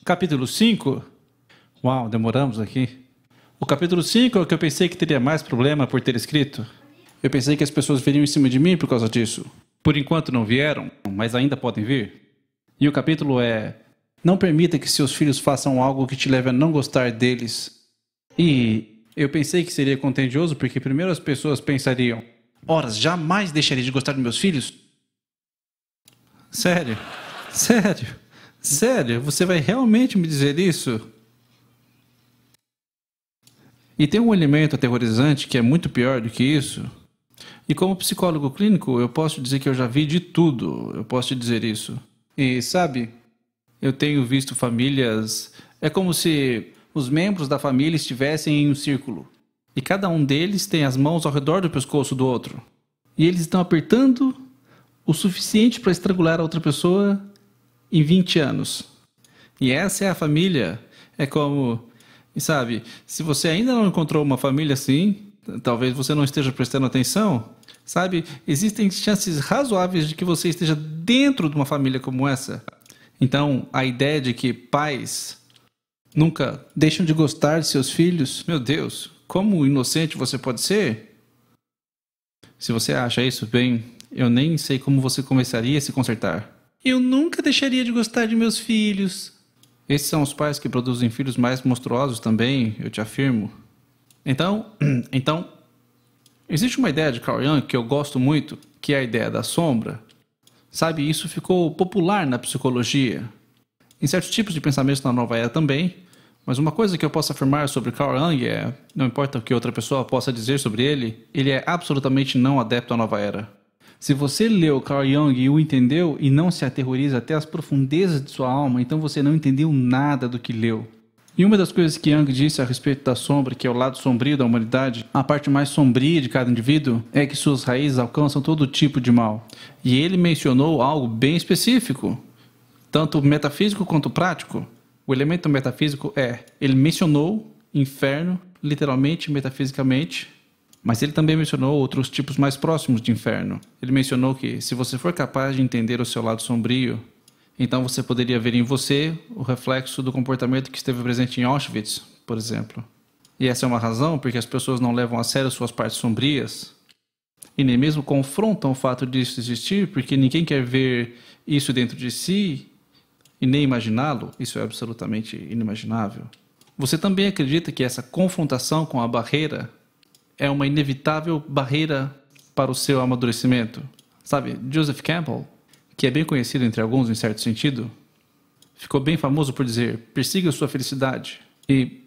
Capítulo 5? Uau, demoramos aqui. O capítulo 5 é o que eu pensei que teria mais problema por ter escrito. Eu pensei que as pessoas viriam em cima de mim por causa disso. Por enquanto não vieram, mas ainda podem vir. E o capítulo é: não permita que seus filhos façam algo que te leve a não gostar deles. E eu pensei que seria contagioso porque primeiro as pessoas pensariam: ora, jamais deixaria de gostar dos meus filhos? Sério? Sério? Sério? Você vai realmente me dizer isso? E tem um elemento aterrorizante que é muito pior do que isso. E como psicólogo clínico, eu posso dizer que eu já vi de tudo. Eu posso te dizer isso. E sabe, eu tenho visto famílias... É como se os membros da família estivessem em um círculo. E cada um deles tem as mãos ao redor do pescoço do outro. E eles estão apertando o suficiente para estrangular a outra pessoa em 20 anos. E essa é a família. É como... E sabe, se você ainda não encontrou uma família assim, talvez você não esteja prestando atenção, sabe? Existem chances razoáveis de que você esteja dentro de uma família como essa. Então, a ideia de que pais nunca deixam de gostar de seus filhos, meu Deus, como inocente você pode ser? Se você acha isso, bem, eu nem sei como você começaria a se consertar. Eu nunca deixaria de gostar de meus filhos. Esses são os pais que produzem filhos mais monstruosos também, eu te afirmo. Então, existe uma ideia de Carl Jung que eu gosto muito, que é a ideia da sombra. Sabe, isso ficou popular na psicologia. Em certos tipos de pensamentos na nova era também, mas uma coisa que eu posso afirmar sobre Carl Jung é, não importa o que outra pessoa possa dizer sobre ele é absolutamente não adepto à nova era. Se você leu Carl Jung e o entendeu e não se aterroriza até as profundezas de sua alma, então você não entendeu nada do que leu. E uma das coisas que Jung disse a respeito da sombra, que é o lado sombrio da humanidade, a parte mais sombria de cada indivíduo, é que suas raízes alcançam todo tipo de mal. E ele mencionou algo bem específico, tanto metafísico quanto prático. O elemento metafísico ele mencionou inferno, literalmente, metafisicamente, mas ele também mencionou outros tipos mais próximos de inferno. Ele mencionou que se você for capaz de entender o seu lado sombrio, então você poderia ver em você o reflexo do comportamento que esteve presente em Auschwitz, por exemplo. E essa é uma razão porque as pessoas não levam a sério suas partes sombrias e nem mesmo confrontam o fato disso existir, porque ninguém quer ver isso dentro de si e nem imaginá-lo. Isso é absolutamente inimaginável. Você também acredita que essa confrontação com a barreira é uma inevitável barreira para o seu amadurecimento? Sabe, Joseph Campbell, que é bem conhecido entre alguns em certo sentido, ficou bem famoso por dizer: persiga sua felicidade. E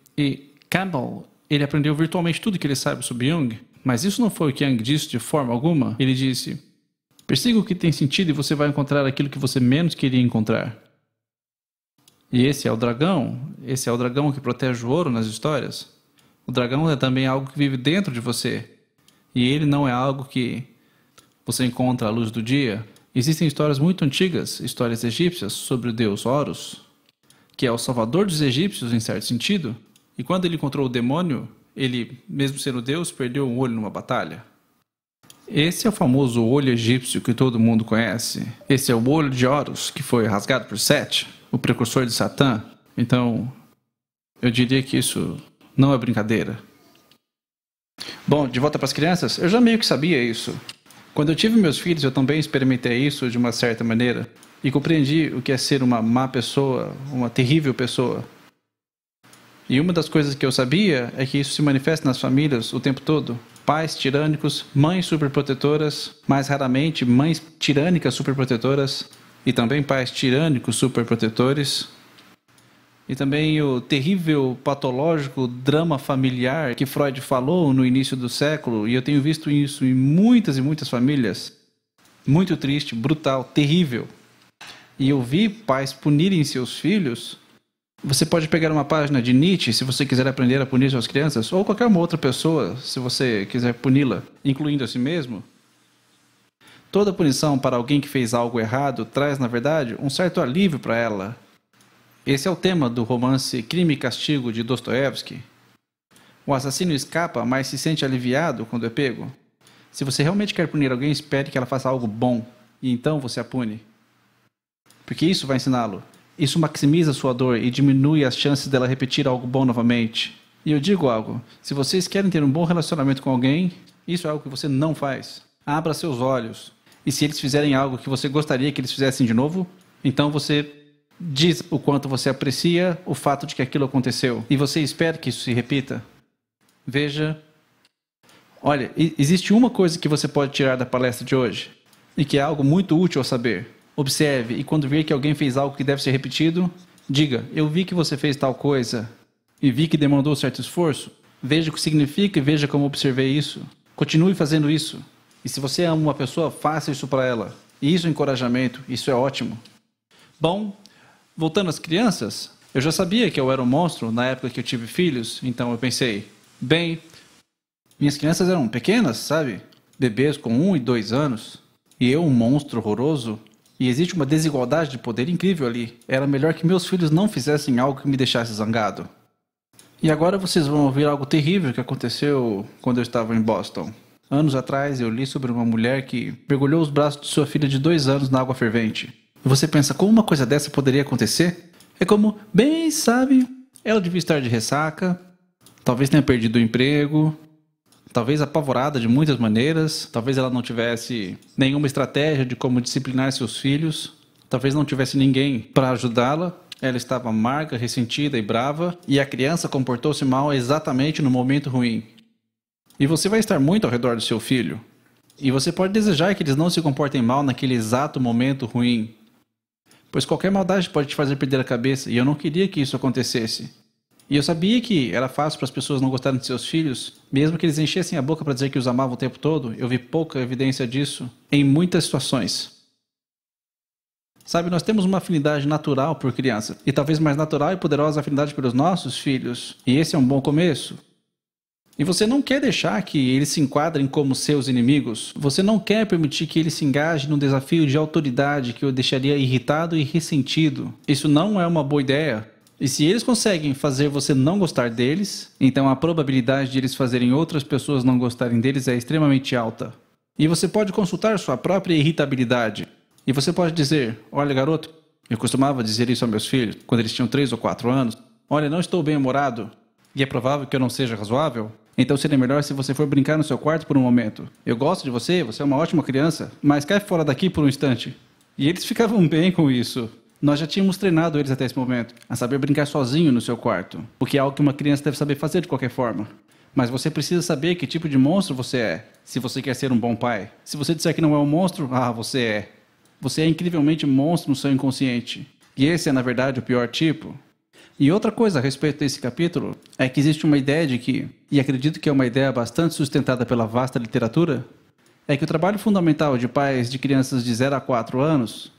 Campbell, ele aprendeu virtualmente tudo que ele sabe sobre Jung, mas isso não foi o que Jung disse de forma alguma. Ele disse: persiga o que tem sentido e você vai encontrar aquilo que você menos queria encontrar. E esse é o dragão que protege o ouro nas histórias. O dragão é também algo que vive dentro de você. E ele não é algo que você encontra à luz do dia. Existem histórias muito antigas, histórias egípcias, sobre o deus Horus, que é o salvador dos egípcios em certo sentido. E quando ele encontrou o demônio, ele, mesmo sendo Deus, perdeu um olho numa batalha. Esse é o famoso olho egípcio que todo mundo conhece. Esse é o olho de Horus, que foi rasgado por Sete, o precursor de Satã. Então, eu diria que isso não é brincadeira. Bom, de volta para as crianças, eu já meio que sabia isso. Quando eu tive meus filhos, eu também experimentei isso de uma certa maneira e compreendi o que é ser uma má pessoa, uma terrível pessoa. E uma das coisas que eu sabia é que isso se manifesta nas famílias o tempo todo. Pais tirânicos, mães superprotetoras, mais raramente mães tirânicas superprotetoras e também pais tirânicos superprotetores. E também o terrível, patológico drama familiar que Freud falou no início do século, e eu tenho visto isso em muitas e muitas famílias. Muito triste, brutal, terrível. E eu vi pais punirem seus filhos. Você pode pegar uma página de Nietzsche se você quiser aprender a punir suas crianças, ou qualquer uma outra pessoa se você quiser puni-la, incluindo a si mesmo. Toda punição para alguém que fez algo errado traz, na verdade, um certo alívio para ela. Esse é o tema do romance Crime e Castigo de Dostoiévski. O assassino escapa, mas se sente aliviado quando é pego. Se você realmente quer punir alguém, espere que ela faça algo bom, e então você a pune. Porque isso vai ensiná-lo. Isso maximiza sua dor e diminui as chances dela repetir algo bom novamente. E eu digo algo, se vocês querem ter um bom relacionamento com alguém, isso é algo que você não faz. Abra seus olhos. E se eles fizerem algo que você gostaria que eles fizessem de novo, então você diz o quanto você aprecia o fato de que aquilo aconteceu. E você espera que isso se repita. Veja. Olha, existe uma coisa que você pode tirar da palestra de hoje. E que é algo muito útil a saber. Observe, e quando vir que alguém fez algo que deve ser repetido, diga, eu vi que você fez tal coisa. E vi que demandou certo esforço. Veja o que significa e veja como observei isso. Continue fazendo isso. E se você ama uma pessoa, faça isso para ela. E isso é encorajamento, isso é ótimo. Bom, voltando às crianças, eu já sabia que eu era um monstro na época que eu tive filhos, então eu pensei, bem, minhas crianças eram pequenas, sabe? Bebês com 1 e 2 anos. E eu, um monstro horroroso. E existe uma desigualdade de poder incrível ali. Era melhor que meus filhos não fizessem algo que me deixasse zangado. E agora vocês vão ouvir algo terrível que aconteceu quando eu estava em Boston. Anos atrás eu li sobre uma mulher que mergulhou os braços de sua filha de 2 anos na água fervente. E você pensa, como uma coisa dessa poderia acontecer? É como, bem, sabe, ela devia estar de ressaca, talvez tenha perdido o emprego, talvez apavorada de muitas maneiras, talvez ela não tivesse nenhuma estratégia de como disciplinar seus filhos, talvez não tivesse ninguém para ajudá-la. Ela estava amarga, ressentida e brava, e a criança comportou-se mal exatamente no momento ruim. E você vai estar muito ao redor do seu filho. E você pode desejar que eles não se comportem mal naquele exato momento ruim. Pois qualquer maldade pode te fazer perder a cabeça, e eu não queria que isso acontecesse. E eu sabia que era fácil para as pessoas não gostarem de seus filhos, mesmo que eles enchessem a boca para dizer que os amavam o tempo todo. Eu vi pouca evidência disso em muitas situações. Sabe, nós temos uma afinidade natural por criança, e talvez mais natural e poderosa afinidade pelos nossos filhos, e esse é um bom começo. E você não quer deixar que eles se enquadrem como seus inimigos, você não quer permitir que eles se engajem num desafio de autoridade que o deixaria irritado e ressentido. Isso não é uma boa ideia. E se eles conseguem fazer você não gostar deles, então a probabilidade de eles fazerem outras pessoas não gostarem deles é extremamente alta. E você pode consultar sua própria irritabilidade. E você pode dizer, olha garoto, eu costumava dizer isso aos meus filhos, quando eles tinham 3 ou 4 anos. Olha, não estou bem-humorado, e é provável que eu não seja razoável. Então seria melhor se você for brincar no seu quarto por um momento. Eu gosto de você, você é uma ótima criança, mas cai fora daqui por um instante. E eles ficavam bem com isso. Nós já tínhamos treinado eles até esse momento, a saber brincar sozinho no seu quarto, o que é algo que uma criança deve saber fazer de qualquer forma. Mas você precisa saber que tipo de monstro você é, se você quer ser um bom pai. Se você disser que não é um monstro, você é. Você é incrivelmente monstro no seu inconsciente. E esse é, na verdade, o pior tipo. E outra coisa a respeito desse capítulo é que existe uma ideia de que, e acredito que é uma ideia bastante sustentada pela vasta literatura, é que o trabalho fundamental de pais de crianças de 0 a 4 anos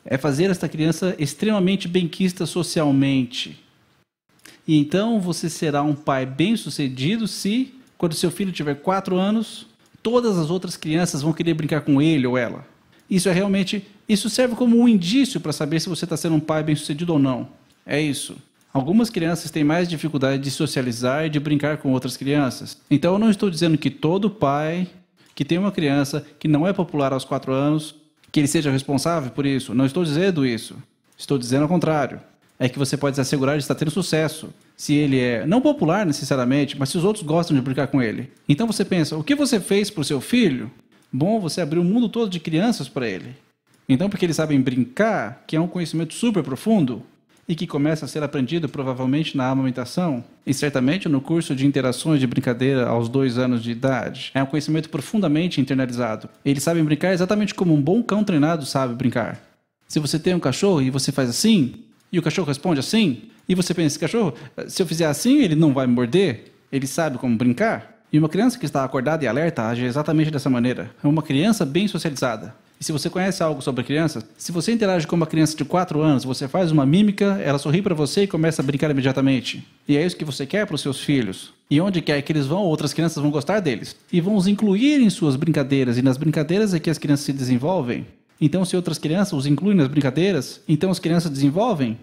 é fazer esta criança extremamente benquista socialmente. E então você será um pai bem-sucedido se, quando seu filho tiver 4 anos, todas as outras crianças vão querer brincar com ele ou ela. Isso serve como um indício para saber se você está sendo um pai bem-sucedido ou não. É isso. Algumas crianças têm mais dificuldade de socializar e de brincar com outras crianças. Então eu não estou dizendo que todo pai que tem uma criança que não é popular aos 4 anos, que ele seja responsável por isso. Não estou dizendo isso. Estou dizendo ao contrário. É que você pode se assegurar de estar tendo sucesso. Se ele é não popular necessariamente, mas se os outros gostam de brincar com ele. Então você pensa, o que você fez para o seu filho? Bom, você abriu o mundo todo de crianças para ele. Então, porque eles sabem brincar, que é um conhecimento super profundo, e que começa a ser aprendido provavelmente na amamentação, e certamente no curso de interações de brincadeira aos 2 anos de idade. É um conhecimento profundamente internalizado. Eles sabem brincar exatamente como um bom cão treinado sabe brincar. Se você tem um cachorro e você faz assim, e o cachorro responde assim, e você pensa, esse cachorro, se eu fizer assim, ele não vai me morder? Ele sabe como brincar? E uma criança que está acordada e alerta age exatamente dessa maneira. É uma criança bem socializada. E se você conhece algo sobre crianças, se você interage com uma criança de 4 anos, você faz uma mímica, ela sorri para você e começa a brincar imediatamente. E é isso que você quer para os seus filhos. E onde quer que eles vão, outras crianças vão gostar deles. E vão os incluir em suas brincadeiras. E nas brincadeiras é que as crianças se desenvolvem. Então, se outras crianças os incluem nas brincadeiras, então as crianças desenvolvem.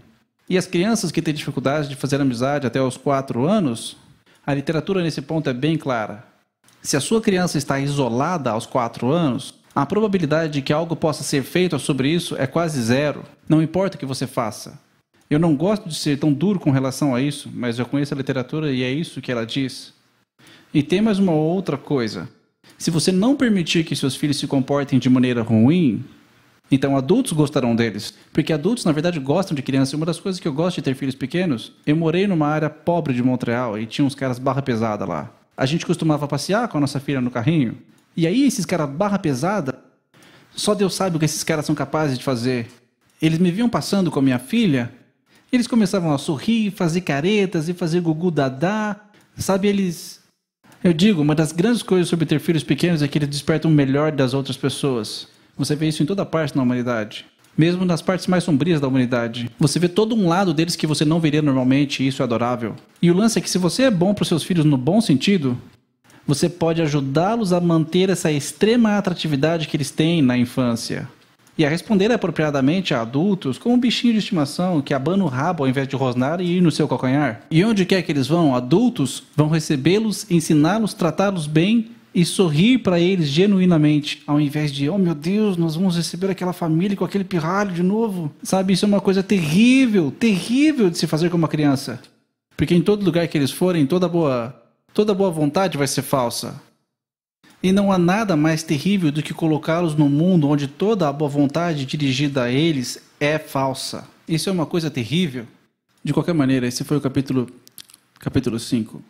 E as crianças que têm dificuldade de fazer amizade até os 4 anos, a literatura nesse ponto é bem clara. Se a sua criança está isolada aos 4 anos, a probabilidade de que algo possa ser feito sobre isso é quase zero. Não importa o que você faça. Eu não gosto de ser tão duro com relação a isso, mas eu conheço a literatura e é isso que ela diz. E tem mais uma outra coisa. Se você não permitir que seus filhos se comportem de maneira ruim, então adultos gostarão deles. Porque adultos, na verdade, gostam de crianças. Uma das coisas que eu gosto de ter filhos pequenos, eu morei numa área pobre de Montreal e tinha uns caras barra pesada lá. A gente costumava passear com a nossa filha no carrinho. E aí esses caras barra pesada, só Deus sabe o que esses caras são capazes de fazer. Eles me viam passando com a minha filha, eles começavam a sorrir, fazer caretas e fazer gugu dadá. Sabe, eles... Eu digo, uma das grandes coisas sobre ter filhos pequenos é que eles despertam o melhor das outras pessoas. Você vê isso em toda parte na humanidade. Mesmo nas partes mais sombrias da humanidade. Você vê todo um lado deles que você não veria normalmente e isso é adorável. E o lance é que se você é bom para os seus filhos no bom sentido, você pode ajudá-los a manter essa extrema atratividade que eles têm na infância. E a responder apropriadamente a adultos como um bichinho de estimação que abana o rabo ao invés de rosnar e ir no seu calcanhar. E onde quer que eles vão, adultos vão recebê-los, ensiná-los, tratá-los bem e sorrir para eles genuinamente, ao invés de, oh meu Deus, nós vamos receber aquela família com aquele pirralho de novo. Sabe, isso é uma coisa terrível, terrível de se fazer com uma criança. Porque em todo lugar que eles forem, toda boa vontade vai ser falsa. E não há nada mais terrível do que colocá-los num mundo onde toda a boa vontade dirigida a eles é falsa. Isso é uma coisa terrível. De qualquer maneira, esse foi o capítulo 5.